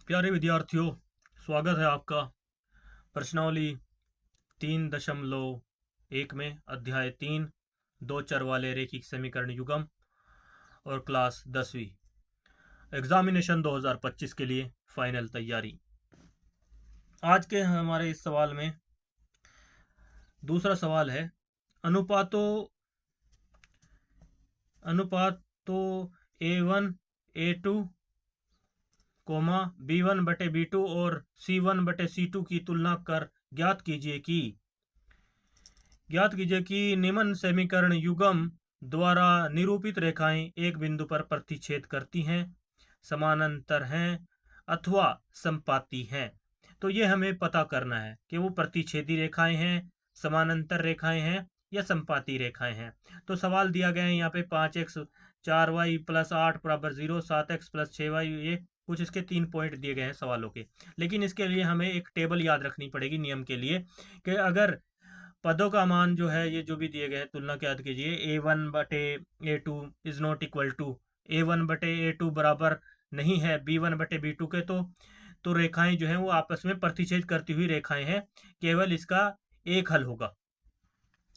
प्यारे विद्यार्थियों, स्वागत है आपका प्रश्नावली 3.1 में अध्याय 3 दो चर वाले रैखिक समीकरण युग्म और क्लास 10वीं एग्जामिनेशन 2025 के लिए फाइनल तैयारी। आज के हमारे इस सवाल में दूसरा सवाल है अनुपातों A1 A2 B1/B2 और C1/C2 की तुलना कर ज्ञात कीजिए कि निम्न समीकरण युग्म द्वारा निरूपित रेखाएं एक बिंदु पर प्रतिच्छेद करती हैं, समानांतर हैं अथवा संपाती हैं। तो ये हमें पता करना है कि वो प्रतिच्छेदी रेखाएं हैं, समानांतर रेखाएं हैं या संपाती रेखाएं हैं। तो सवाल दिया गया है यहाँ पे 5x 4y + 8 = 0, 7x + 6y, ये कुछ इसके 3 पॉइंट दिए गए हैं सवालों के। लेकिन इसके लिए हमें एक टेबल याद रखनी पड़ेगी नियम के लिए कि अगर पदों का मान जो है ये जो भी दिए गए हैं तुलना के याद कीजिए। A1/A2 is not equal to A1/A2 बराबर नहीं है B1/B2 के। तो रेखाएं जो हैं वो आपस में प्रतिच्छेद करती हुई रेखाएं हैं, केवल इसका एक हल होगा,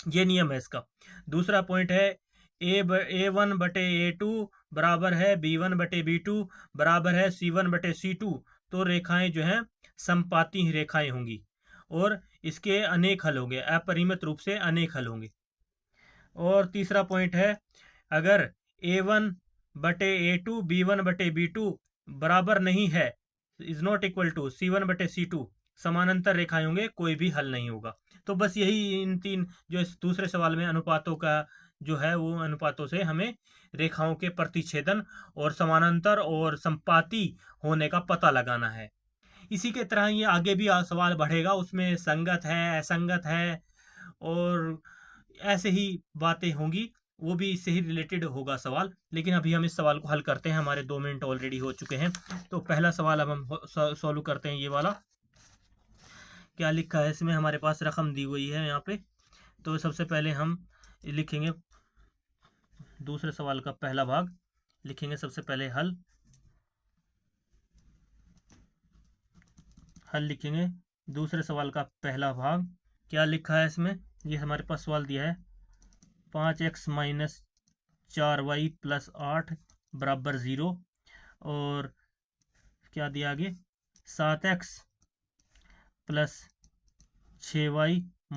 ये नियम है इसका। दूसरा पॉइंट है A1/A2 बराबर है B1/B2 बराबर है C1/C2। तो रेखाएं जो हैं संपाती रेखाएं होंगी और इसके अनेक हल होंगे, अपरिमित रूप से अनेक हल होंगे। और तीसरा पॉइंट है अगर A1/A2 B1/B2 बराबर नहीं है, is not equal to C1/C2, समानांतर रेखाएं होंगे, कोई भी हल नहीं होगा। तो बस यही इन तीन जो इस दूसरे सवाल में अनुपातों का जो है वो अनुपातों से हमें रेखाओं के प्रतिच्छेदन और समानांतर और संपाती होने का पता लगाना है। इसी के तरह ये आगे भी सवाल बढ़ेगा, उसमें संगत है असंगत है और ऐसे ही बातें होंगी, वो भी इससे ही रिलेटेड होगा सवाल। लेकिन अभी हम इस सवाल को हल करते हैं, हमारे 2 मिनट ऑलरेडी हो चुके हैं। तो पहला सवाल अब हम सॉल्व करते हैं। ये वाला क्या लिखा है इसमें, हमारे पास रकम दी हुई है यहाँ पे। तो सबसे पहले हम लिखेंगे दूसरे सवाल का पहला भाग, लिखेंगे सबसे पहले हल लिखेंगे दूसरे सवाल का पहला भाग। क्या लिखा है इसमें, ये हमारे पास सवाल दिया है 5x - 4y + 8 बराबर 0 और क्या दिया आगे 7x + 6y -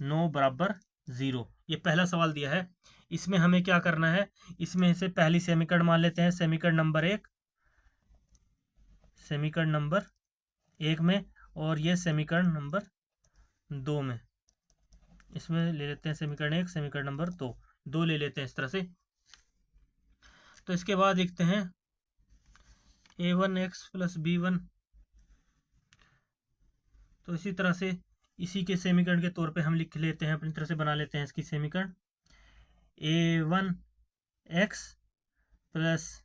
9 बराबर 0। ये पहला सवाल दिया है। इसमें हमें क्या करना है, इसमें से पहली समीकरण मान लेते हैं, समीकरण नंबर 1 में, और ये समीकरण नंबर 2 में। इसमें ले लेते हैं समीकरण 1, समीकरण नंबर 2 ले लेते हैं इस तरह से। तो इसके बाद लिखते हैं A1x + B1। तो इसी तरह से इसी के समीकरण के तौर पे हम लिख लेते हैं, अपनी तरह से बना लेते हैं इसकी समीकरण। A1x +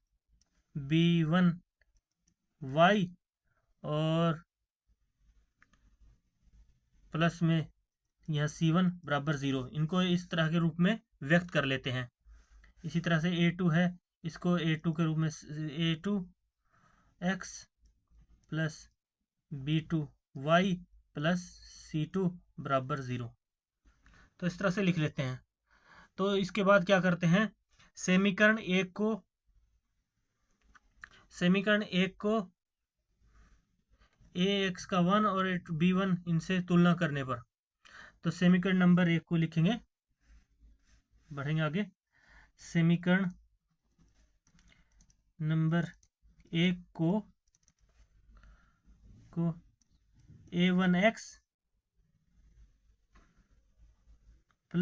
B1y और प्लस में यह C1 बराबर 0, इनको इस तरह के रूप में व्यक्त कर लेते हैं। इसी तरह से A2 है, इसको A2 के रूप में A2x + B2y + C2 बराबर 0। तो इस तरह से लिख लेते हैं। तो इसके बाद क्या करते हैं, समीकरण एक को ax का 1 और b1 इनसे तुलना करने पर, तो समीकरण नंबर 1 को लिखेंगे, बढ़ेंगे आगे। समीकरण नंबर 1 को A1x +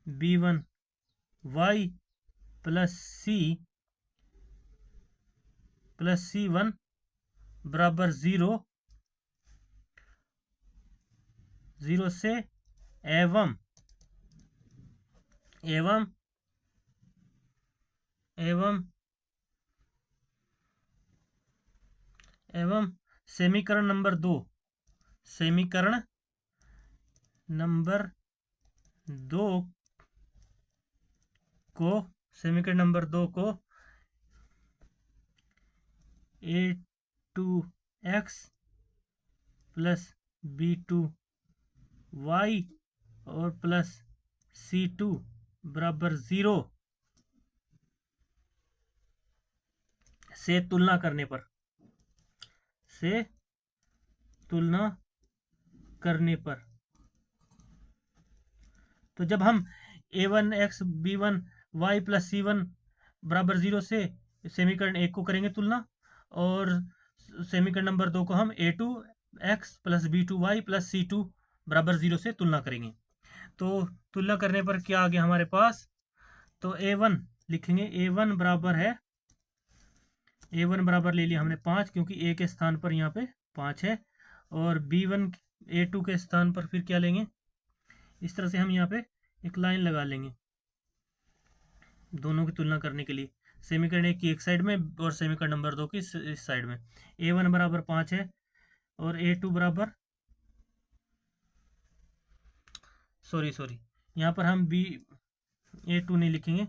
B1y + C1 बराबर 0 से एवं समीकरण नंबर 2 को A2 B2x प्लस B2y और प्लस C2 बराबर 0 से तुलना करने पर तो जब हम a1x b1y प्लस c1 बराबर 0 से समीकरण 1 को करेंगे तुलना, और समीकरण नंबर 2 को हम a2x plus b2y plus c2 बराबर 0 से तुलना करेंगे। तो तुलना करने पर क्या आ गया हमारे पास, तो a1 लिखेंगे, a1 बराबर ले लिया हमने 5, क्योंकि a के स्थान पर यहाँ पे 5 है, और b1 a2 के स्थान पर फिर क्या लेंगे, इस तरह से हम यहाँ पे एक लाइन लगा लेंगे दोनों की तुलना करने के लिए, समीकरण 1 की एक साइड में और समीकरण नंबर 2 की इस साइड में। a1 बराबर 5 है और a2 बराबर सॉरी यहाँ पर हम a2 नहीं लिखेंगे,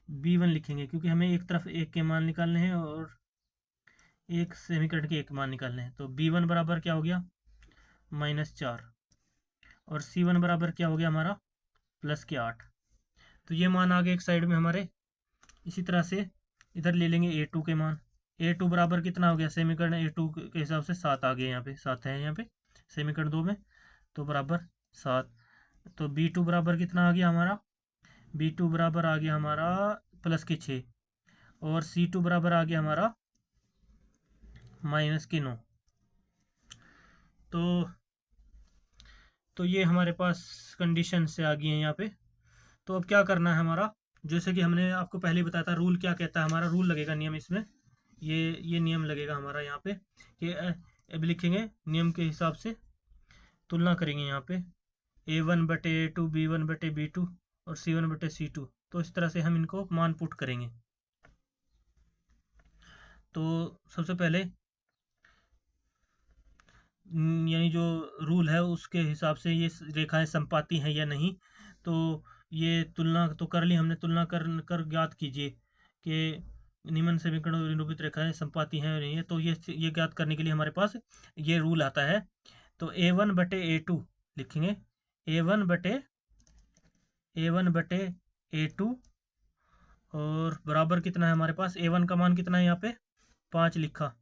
b1 लिखेंगे, क्योंकि हमें एक तरफ एक के मान निकालने हैं और एक समीकरण के एक मान निकालने हैं। तो b1 बराबर क्या हो गया, -4, और c1 बराबर क्या हो गया हमारा, +8। तो ये मान आ गए एक साइड में हमारे। इसी तरह से इधर ले लेंगे a2 के मान, a2 बराबर कितना हो गया, समीकरण a2 के हिसाब से 7 आ गए, यहाँ पे 7 है यहाँ पे समीकरण 2 में, तो बराबर 7। तो b2 बराबर कितना आ गया हमारा, b2 बराबर आ गया हमारा +6, और c2 बराबर आ गया हमारा -9। तो ये हमारे पास कंडीशन से आ गई है यहाँ पे। तो अब क्या करना है हमारा, जैसे कि हमने आपको पहले बताया था, रूल क्या कहता है, हमारा रूल लगेगा, नियम इसमें ये नियम लगेगा हमारा यहाँ पे, कि अब लिखेंगे नियम के हिसाब से तुलना करेंगे यहाँ पे, a1 बटे a2, b1 बटे b2 और c1 बटे c2। तो इस तरह से हम इनको मान पुट करेंगे। तो सबसे पहले यानी जो रूल है उसके हिसाब से ये रेखाएं समपाती हैं या नहीं, तो ये तुलना तो कर ली हमने, तुलना कर ज्ञात कीजिए कि निम्न समीकरणों में निरूपित रेखाएं समपाती हैं या नहीं है। तो ये ज्ञात करने के लिए हमारे पास ये रूल आता है। तो a1 बटे a2 लिखेंगे, a1 बटे a2, और बराबर कितना है हमारे पास, a1 का मान कितना है यहाँ पे 5 लिखा,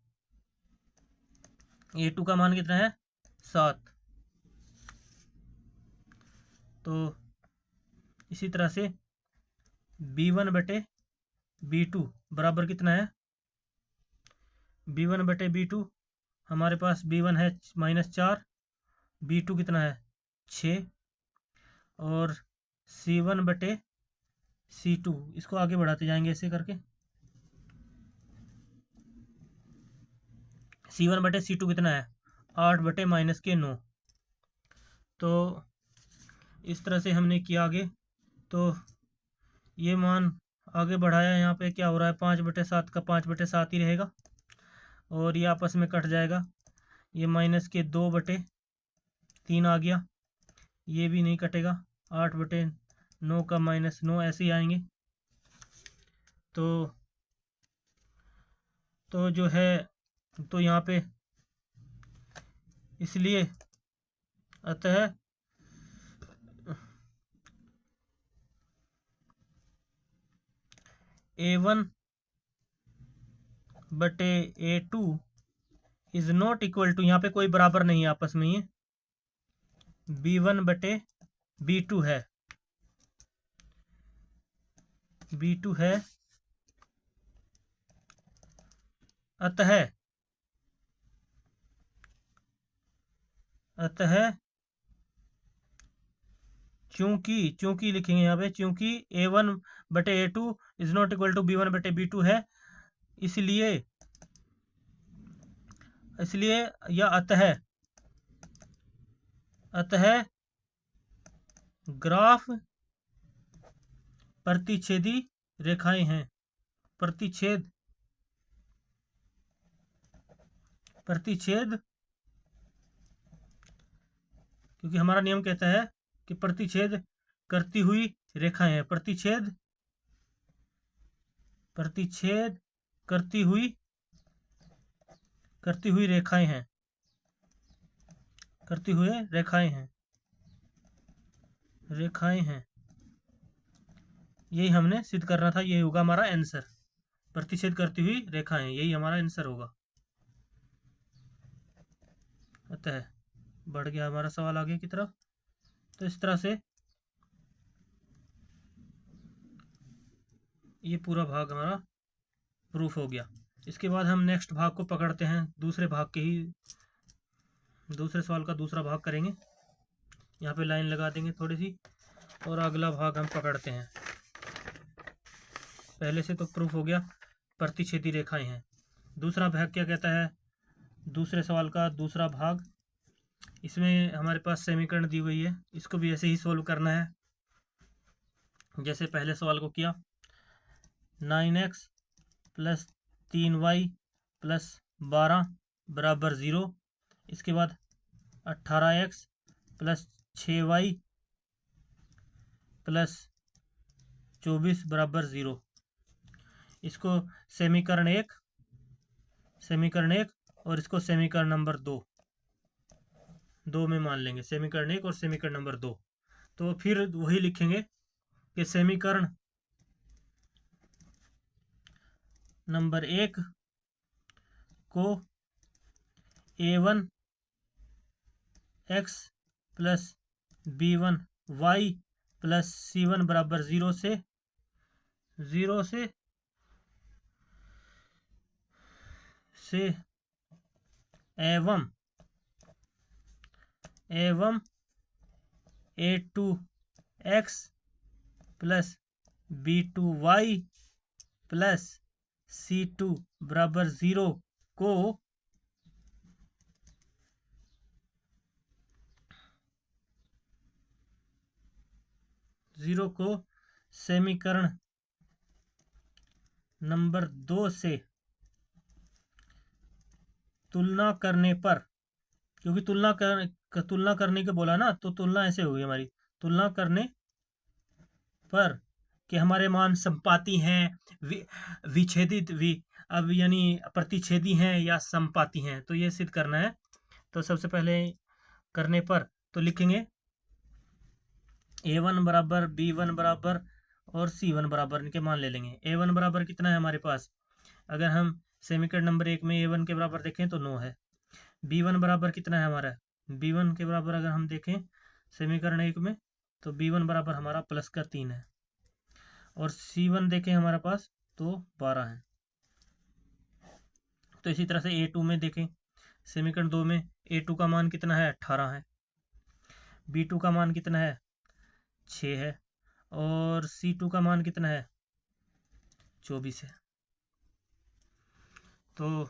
a2 का मान कितना है 7। तो इसी तरह से b1 बटे b2 बराबर कितना है, b1 बटे b2 हमारे पास b1 है -4, b2 कितना है 6, और c1 बटे c2, इसको आगे बढ़ाते जाएंगे ऐसे करके, c1 बटे c2 कितना है 8 बटे -9। तो इस तरह से हमने किया आगे। तो ये मान आगे बढ़ाया, यहाँ पे क्या हो रहा है, 5/7 का 5/7 ही रहेगा, और ये आपस में कट जाएगा, ये -2/3 आ गया, ये भी नहीं कटेगा, 8/9 का -9 ऐसे ही आएंगे। तो जो है, तो यहाँ पे इसलिए अतः a1 बटे a2 is not equal to, यहाँ पे कोई बराबर नहीं है आपस में, ये b1 बटे b2 है, b2 है, अतः चूंकि लिखेंगे यहाँ पे, चूंकि a1 बटे a2 is not equal to b1 बटे b2 है, इसलिए या अतः ग्राफ प्रतिच्छेदी रेखाएं हैं, प्रतिच्छेद क्योंकि हमारा नियम कहता है कि प्रतिच्छेद करती हुई रेखाएं हैं, प्रतिच्छेद करती हुई करती हुई रेखाएं हैं, करती हुए रेखाएं हैं, रेखाएं हैं। यही हमने सिद्ध करना था, यही होगा हमारा आंसर। प्रतिच्छेद करती हुई रेखाएं, यही हमारा आंसर होगा। अतः बढ़ गया हमारा सवाल आगे की तरफ। तो इस तरह से ये पूरा भाग हमारा प्रूफ हो गया। इसके बाद हम नेक्स्ट भाग को पकड़ते हैं, दूसरे भाग के ही दूसरे सवाल का दूसरा भाग करेंगे। यहाँ पे लाइन लगा देंगे थोड़ी सी, और अगला भाग हम पकड़ते हैं। पहले से तो प्रूफ हो गया प्रतिच्छेदी रेखाएं हैं। दूसरा भाग क्या कहता है, दूसरे सवाल का दूसरा भाग, इसमें हमारे पास समीकरण दी हुई है, इसको भी ऐसे ही सोल्व करना है जैसे पहले सवाल को किया। 9x प्लस 3y प्लस 12 बराबर 0। इसके बाद 18x प्लस 6y प्लस 24 बराबर 0। इसको समीकरण एक और इसको समीकरण नंबर 2 में मान लेंगे, समीकरण 1 और समीकरण नंबर 2। तो फिर वही लिखेंगे कि समीकरण नंबर 1 को a1 x plus b1 y plus c1 बराबर 0 से एवं a2x plus b2y plus c2 बराबर 0 को समीकरण नंबर 2 से तुलना करने पर, क्योंकि तुलना करने के बोला ना, तो तुलना ऐसे होगी हमारी, तुलना करने पर कि हमारे मान संपाती हैं, विच्छेदित अब यानी प्रतिच्छेदी हैं या संपाती हैं, तो ये सिद्ध करना है। तो सबसे पहले करने पर तो लिखेंगे a1 बराबर b1 बराबर और c1 बराबर, इनके मान ले लेंगे। a1 बराबर कितना है हमारे पास, अगर हम समीकरण नंबर 1 में a1 के बराबर देखें तो 9 है। b1 बराबर कितना है हमारा, b1 के बराबर अगर हम देखें समीकरण 1 में तो b1 बराबर हमारा प्लस का 3 है, और c1 देखें हमारे पास तो 12 है। तो इसी तरह से a2 में देखें, समीकरण 2 में a2 का मान कितना है, 18 है। b2 का मान कितना है, 6 है, और c2 का मान कितना है, 24 है। तो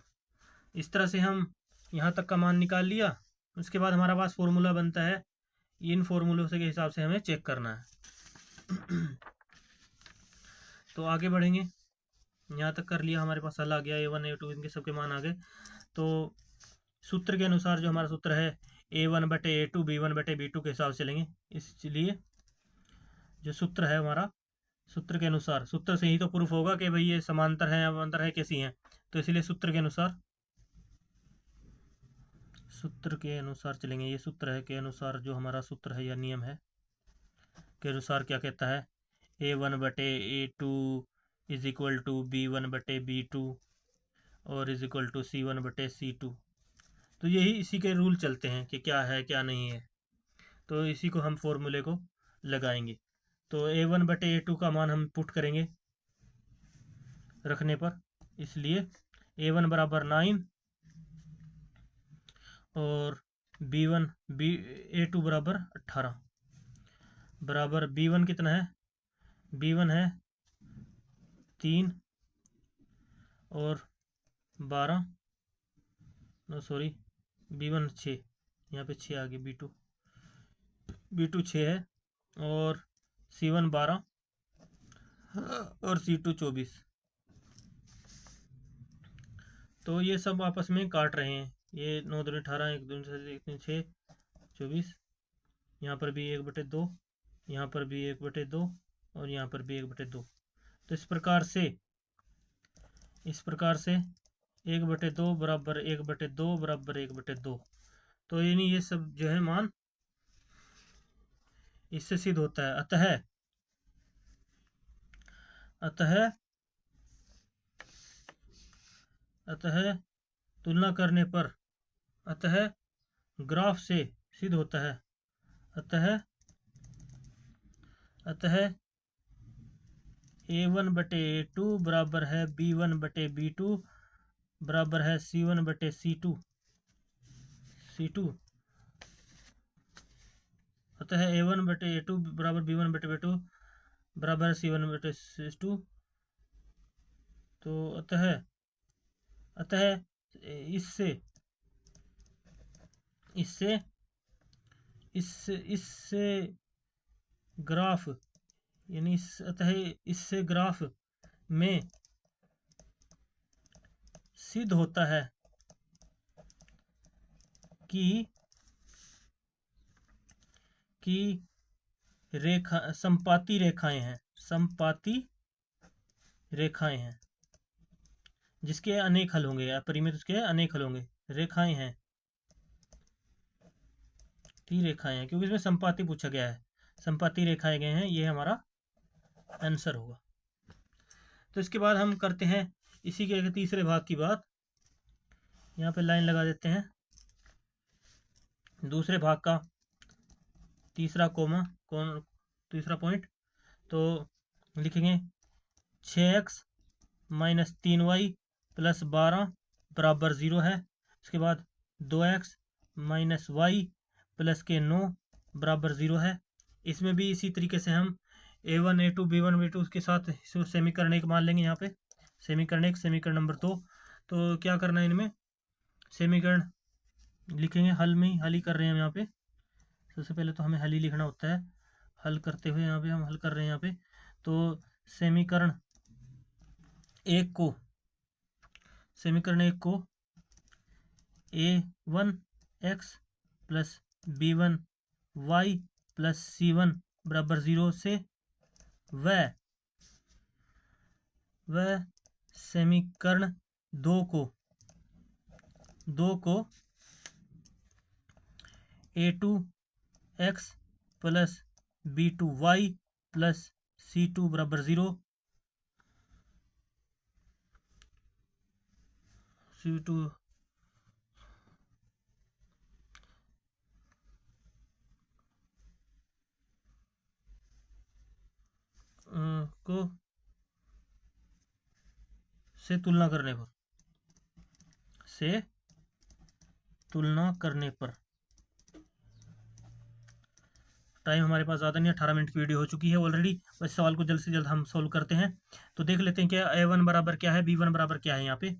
इस तरह से हम यहाँ तक का मान निकाल लिया। उसके बाद हमारा पास फॉर्मूला बनता है, इन फॉर्मूलों से के हिसाब से हमें चेक करना है। तो आगे बढ़ेंगे, यहाँ तक कर लिया, हमारे पास हल आ गया, a1 a2 इनके सबके मान आ गए। तो सूत्र के अनुसार जो हमारा सूत्र है a1 बटे a2 b1 बटे b2 के हिसाब से लेंगे। इसलिए जो सूत्र है हमारा, सूत्र के अनुसार, सूत्र से ही तो प्रूफ होगा कि भाई ये समांतर है अवंतर है कैसी हैं। तो इसलिए सूत्र के अनुसार चलेंगे। ये सूत्र है के अनुसार, जो हमारा सूत्र है या नियम है के अनुसार क्या कहता है, a1 बटे a2 is equal to b1 बटे b2 और इज इक्वल टू c1 बटे c2। तो यही इसी के रूल चलते हैं कि क्या है क्या नहीं है, तो इसी को हम फॉर्मूले को लगाएंगे। तो a1 बटे a2 का मान हम पुट करेंगे रखने पर, इसलिए a1 बराबर 9 और a2 बराबर 18 बराबर b1 कितना है, b1 है 3 और 12, सॉरी b1 6, यहाँ पे 6 आ गया, b2 6 है, और c1 12 और c2 24। तो ये सब आपस में काट रहे हैं, ये 9 दूनी 18, 1 दूनी 6 24, यहाँ पर भी 1/2, यहाँ पर भी 1/2 और यहाँ पर भी 1/2। तो इस प्रकार से 1/2 बराबर 1/2 बराबर 1/2। तो यानी ये सब जो है मान इससे सिद्ध होता है। अतः तुलना करने पर, अतः ग्राफ से सिद्ध होता है, अतः A1/A2 बराबर है B1/B2 बराबर है C1/C2। अतः A1/A2 बराबर B1/B2 बराबर है C1/C2। तो अतः इससे ग्राफ यानी अतः इससे ग्राफ में सिद्ध होता है कि संपाती रेखाएं हैं जिसके अनेक हल होंगे या परिमित उसके अनेक हल होंगे। रेखाएं हैं क्योंकि इसमें संपाती पूछा गया है, संपाती रेखाएं गए हैं, ये हमारा आंसर होगा। तो इसके बाद हम करते हैं इसी के तीसरे भाग की बात। यहाँ पे लाइन लगा देते हैं। दूसरे भाग का तीसरा तीसरा पॉइंट, तो लिखेंगे 6x - 3y + 12 बराबर 0 है। उसके बाद 2x - y + 9 बराबर 0 है। इसमें भी इसी तरीके से हम A1 A2 B1 B2 उसके साथ समीकरण 1 मान लेंगे। यहाँ पे समीकरण 1 समीकरण नंबर 2। तो क्या करना है, इनमें समीकरण लिखेंगे, हल ही कर रहे हैं हम यहाँ पे। सबसे पहले तो हमें हल ही लिखना होता है। हल करते हुए यहाँ पे हम हल कर रहे हैं यहाँ पे। तो समीकरण 1 को A1x + B1y + C1 बराबर 0 से वह समीकरण 2 को A2x + B2y + C2 बराबर 0 C2 को से तुलना करने पर टाइम हमारे पास ज़्यादा नहीं, 18 मिनट की वीडियो हो चुकी है ऑलरेडी। बस सवाल को जल्द से जल्द हम सॉल्व करते हैं। तो देख लेते हैं कि A1 बराबर क्या है, B1 बराबर क्या है यहाँ पे।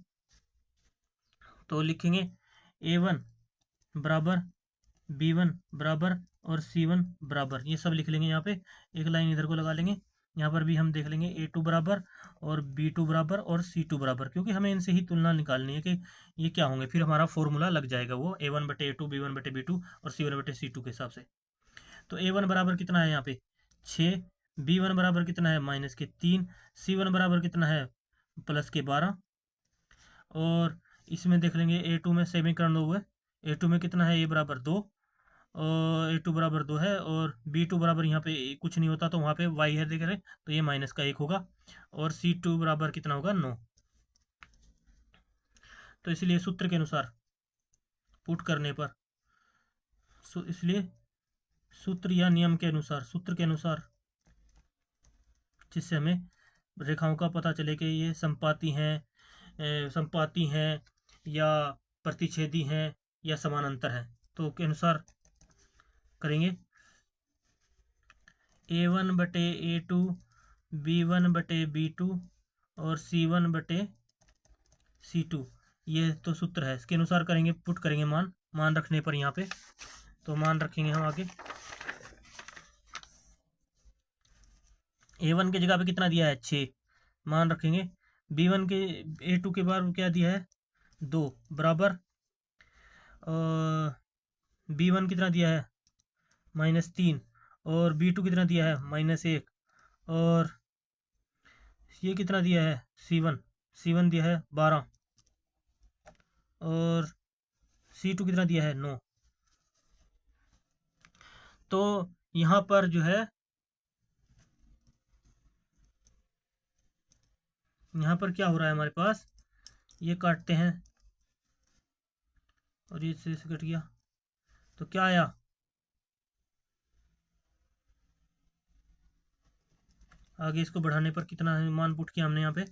तो लिखेंगे A1 बराबर B1 बराबर और C1 बराबर, ये सब लिख लेंगे। यहाँ पे एक लाइन इधर को लगा लेंगे। यहाँ पर भी हम देख लेंगे A2 बराबर और B2 बराबर और C2 बराबर, क्योंकि हमें इनसे ही तुलना निकालनी है कि ये क्या होंगे। फिर हमारा फॉर्मूला लग जाएगा वो A1/A2 B1/B2 और C1/C2 के हिसाब से। तो A1 बराबर कितना है यहाँ पे 6, B1 बराबर कितना है -3, C1 बराबर कितना है +12। और इसमें देख लेंगे A2 में समीकरण 2 है। A2 में कितना है, A बराबर 2 और A2 बराबर 2 है, और B2 बराबर यहाँ पे कुछ नहीं होता तो वहाँ पे y है, देख रहे, तो ये -1 होगा। और C2 बराबर कितना होगा 9। तो इसलिए सूत्र के अनुसार पुट करने पर, इसलिए सूत्र या नियम के अनुसार, जिससे हमें रेखाओं का पता चले कि ये संपाती हैं या प्रतिच्छेदी हैं या समानांतर हैं, तो के अनुसार करेंगे। A1/A2 B1/B2 और C1/C2, ये तो सूत्र है, इसके अनुसार करेंगे, पुट करेंगे मान रखने पर यहाँ पे। तो मान रखेंगे हम आगे। A1 की जगह पे कितना दिया है 6, मान रखेंगे। B1 के A2 के बाद क्या दिया है 2 बराबर, B1 कितना दिया है -3, और B2 कितना दिया है -1, और ये कितना दिया है C1 दिया है 12। और C2 कितना दिया है 9। तो यहाँ पर जो है, यहाँ पर क्या हो रहा है हमारे पास, ये काटते हैं और ये से कट गया, तो क्या आया, आगे इसको बढ़ाने पर कितना मान पुट किया हमने यहाँ पे,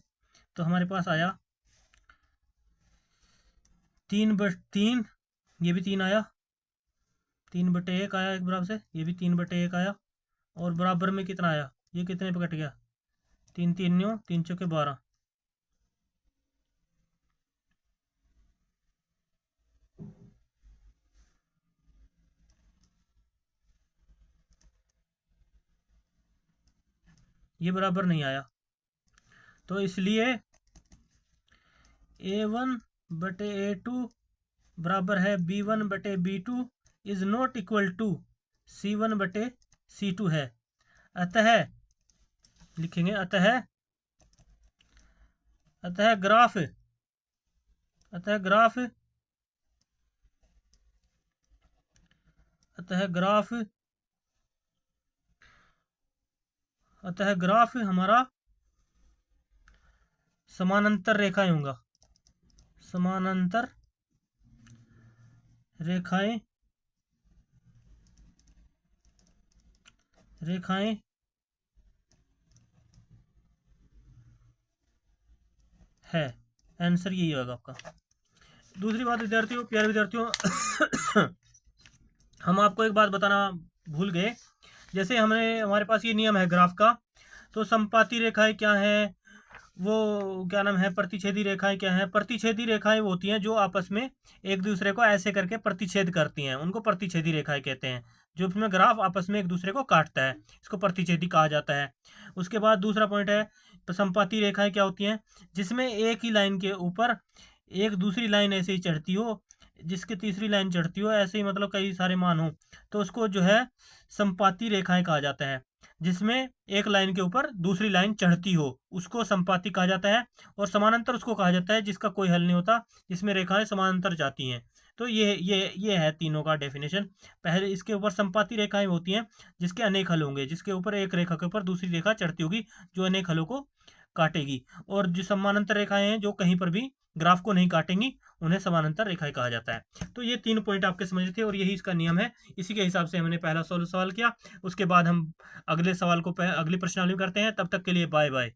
तो हमारे पास आया 3/3, ये भी 3 आया, 3/1 आया एक बराबर से, ये भी 3/1 आया, और बराबर में कितना आया, ये कितने पे कट गया, 3 3 9 3 चौके 12। ये बराबर नहीं आया, तो इसलिए A1/A2 बराबर है B1/B2 is not equal to C1/C2 है। अतः लिखेंगे, अतः ग्राफ अतः ग्राफ हमारा समानांतर रेखाएं होगा, समानांतर रेखाएं है, आंसर यही होगा आपका। दूसरी बात विद्यार्थियों, प्यारे विद्यार्थियों हम आपको एक बात बताना भूल गए, जैसे हमारे पास ये नियम है ग्राफ का, तो समपाती रेखाएं क्या है, वो क्या नाम है, प्रतिच्छेदी रेखाएं क्या है। प्रतिच्छेदी रेखाएं वो होती हैं जो आपस में एक दूसरे को ऐसे करके प्रतिच्छेद करती हैं, उनको प्रतिच्छेदी रेखाएं कहते हैं। जो उसमें ग्राफ आपस में एक दूसरे को काटता है, इसको प्रतिच्छेदी कहा जाता है। उसके बाद दूसरा पॉइंट है, समपाती रेखाएं क्या होती हैं, जिसमें एक ही लाइन के ऊपर एक दूसरी लाइन ऐसे ही चढ़ती हो, जिसकी तीसरी लाइन चढ़ती हो, ऐसे ही मतलब कई सारे मान हो, तो उसको जो है समपाती रेखाएं कहा जाता है। जिसमें एक लाइन के ऊपर दूसरी लाइन चढ़ती हो उसको समपाती कहा जाता है, और समानांतर उसको कहा जाता है जिसका कोई हल नहीं होता, जिसमें रेखाएं समानांतर जाती हैं। तो ये है तीनों का डेफिनेशन। पहले इसके ऊपर समपाती रेखाएं होती हैं जिसके अनेक हल होंगे, जिसके ऊपर एक रेखा के ऊपर दूसरी रेखा चढ़ती होगी जो अनेक हलों को काटेगी, और जो समानांतर रेखाएं हैं जो कहीं पर भी ग्राफ को नहीं काटेंगी उन्हें समानांतर रेखाएं कहा जाता है। तो ये 3 पॉइंट आपके समझ थे और यही इसका नियम है। इसी के हिसाब से हमने पहला सवाल किया, उसके बाद हम अगले सवाल को अगली प्रश्नावली करते हैं। तब तक के लिए बाय बाय।